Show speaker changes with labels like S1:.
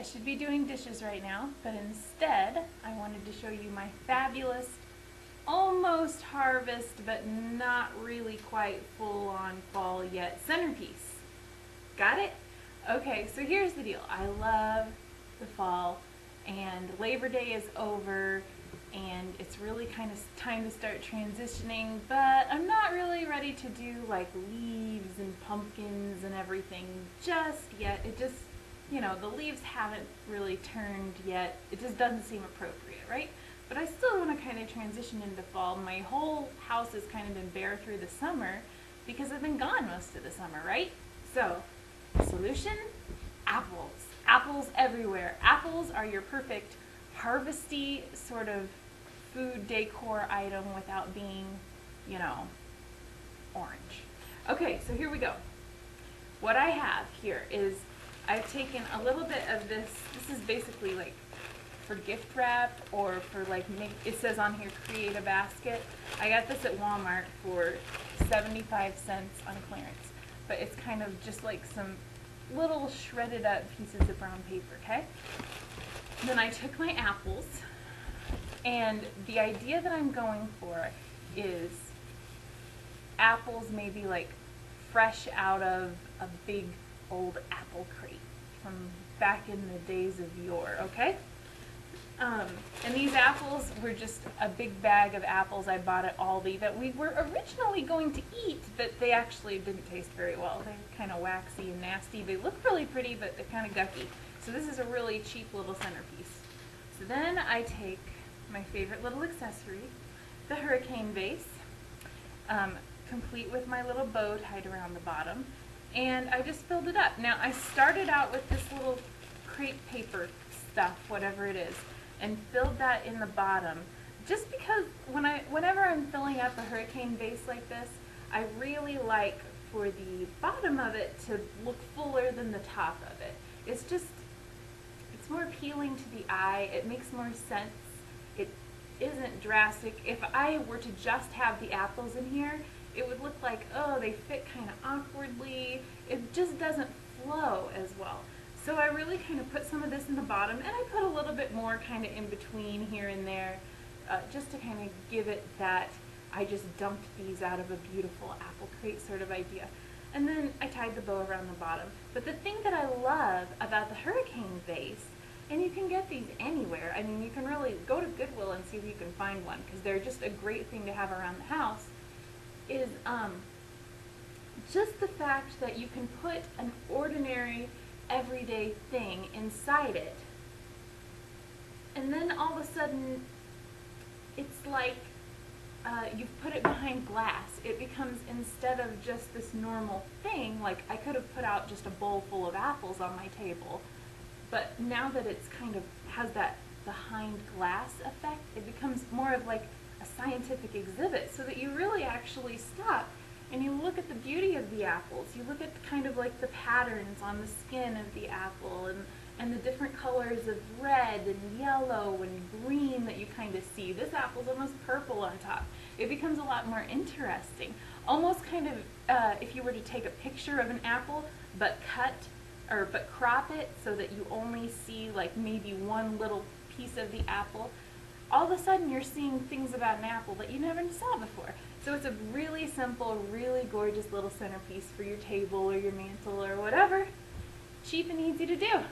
S1: I should be doing dishes right now, but instead I wanted to show you my fabulous, almost harvest, but not really quite full on fall yet centerpiece. Got it? Okay, so here's the deal. I love the fall, and Labor Day is over, and it's really kind of time to start transitioning, but I'm not really ready to do like leaves and pumpkins and everything just yet. It just, the leaves haven't really turned yet. It just doesn't seem appropriate, right? But I still want to kind of transition into fall. My whole house has kind of been bare through the summer because I've been gone most of the summer, right? So, solution? Apples. Apples everywhere. Apples are your perfect harvesty sort of food decor item without being, orange. Okay, so here we go. What I have here is I've taken a little bit of this. This is basically like for gift wrap or for like, it says on here create a basket. I got this at Walmart for 75 cents on clearance, but it's kind of just like some little shredded up pieces of brown paper, okay? Then I took my apples, and the idea that I'm going for is apples maybe like fresh out of a big old apple crate from back in the days of yore, okay? And these apples were just a big bag of apples I bought at Aldi that we were originally going to eat, but they actually didn't taste very well. They're kind of waxy and nasty. They look really pretty, but they're kind of gucky. So this is a really cheap little centerpiece. So then I take my favorite little accessory, the hurricane vase, complete with my little bow tied around the bottom, and I just filled it up. Now I started out with this little crepe paper stuff, whatever it is, and filled that in the bottom just because whenever I'm filling up a hurricane vase like this, I really like for the bottom of it to look fuller than the top of it. It's more appealing to the eye. It makes more sense. It isn't drastic. If I were to just have the apples in here, it would look like, oh, they fit kind of awkwardly. It just doesn't flow as well. So I really kind of put some of this in the bottom, and I put a little bit more kind of in between here and there, just to kind of give it that I just dumped these out of a beautiful apple crate sort of idea. And then I tied the bow around the bottom. But the thing that I love about the hurricane vase, and you can get these anywhere, I mean, you can really go to Goodwill and see if you can find one, because they're just a great thing to have around the house, is just the fact that you can put an ordinary everyday thing inside it, and then all of a sudden it's like you've put it behind glass. It becomes, instead of just this normal thing, like I could have put out just a bowl full of apples on my table, but now that it's kind of has that behind glass effect, it becomes more of like a scientific exhibit, so that you really actually stop and you look at the beauty of the apples. You look at kind of like the patterns on the skin of the apple, and the different colors of red and yellow and green that you kind of see. This apple's almost purple on top. It becomes a lot more interesting. Almost kind of if you were to take a picture of an apple, but crop it so that you only see like maybe one little piece of the apple. All of a sudden you're seeing things about an apple that you never saw before. So it's a really simple, really gorgeous little centerpiece for your table or your mantle or whatever. Cheap and easy to do.